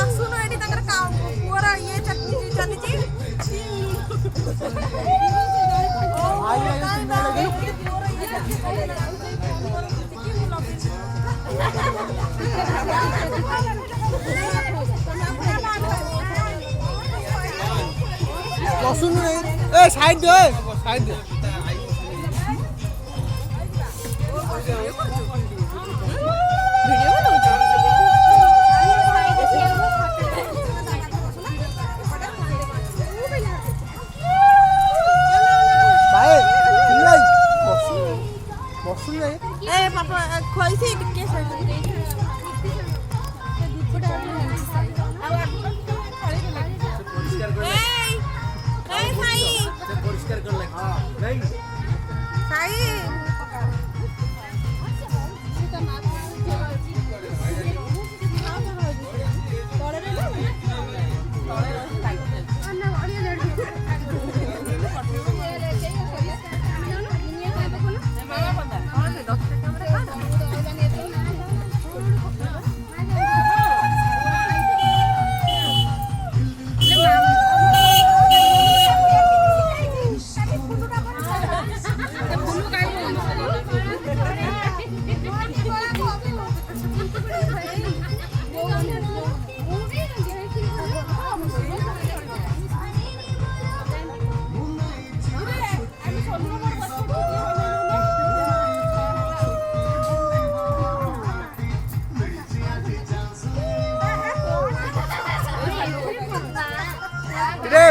ଆସୁନ ଏଠି ତାଙ୍କର ପୁଅର ଇଏ ଚାଲିଛି साइड दे साइड दे खोई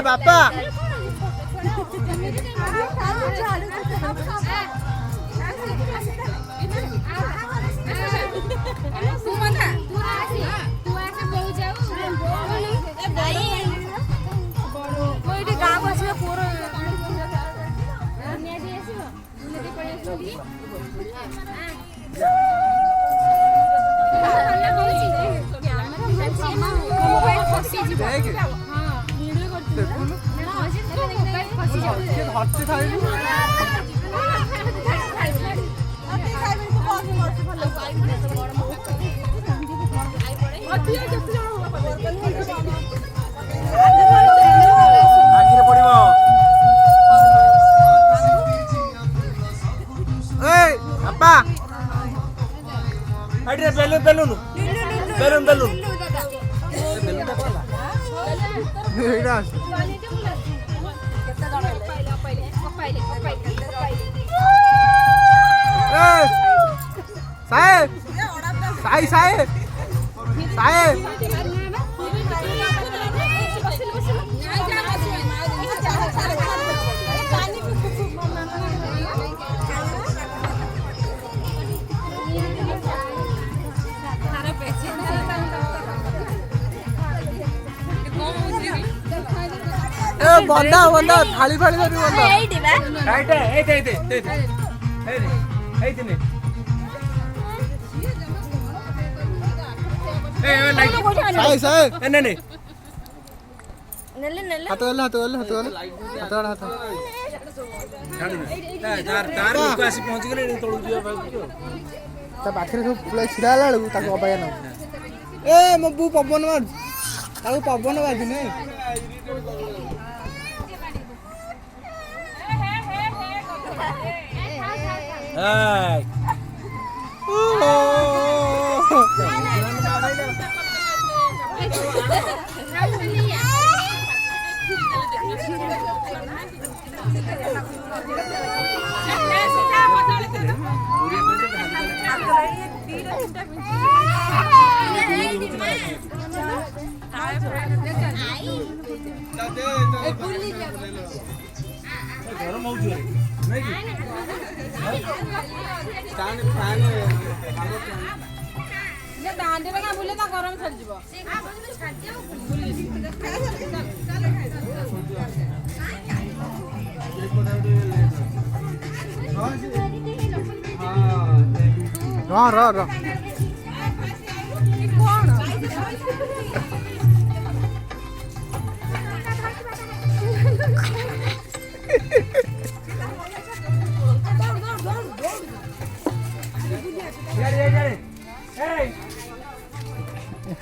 बापा बेलून बेलून बेलून बेलून साहेब साई साहेब साहेब बंदा बंदा थाली फाली धरी बंदा एइटी बा राइट एइते साई साई ने ने नेले नेले हाथ वाला हाथ वाला हाथ वाला हाथ वाला हाथ तार तार लोक आसी पहुंच गेले तळु जिया भाई ता पाखरे सब पुला छिड़ा ला लगु ताको अबाया न ए मब्बू पवन मार ताको पवन बाजी ने ए गरम होउछ नै कि स्टैंड फैन ये दांडे बना बुले ता गरम चल जीवो हां रा रा Hey!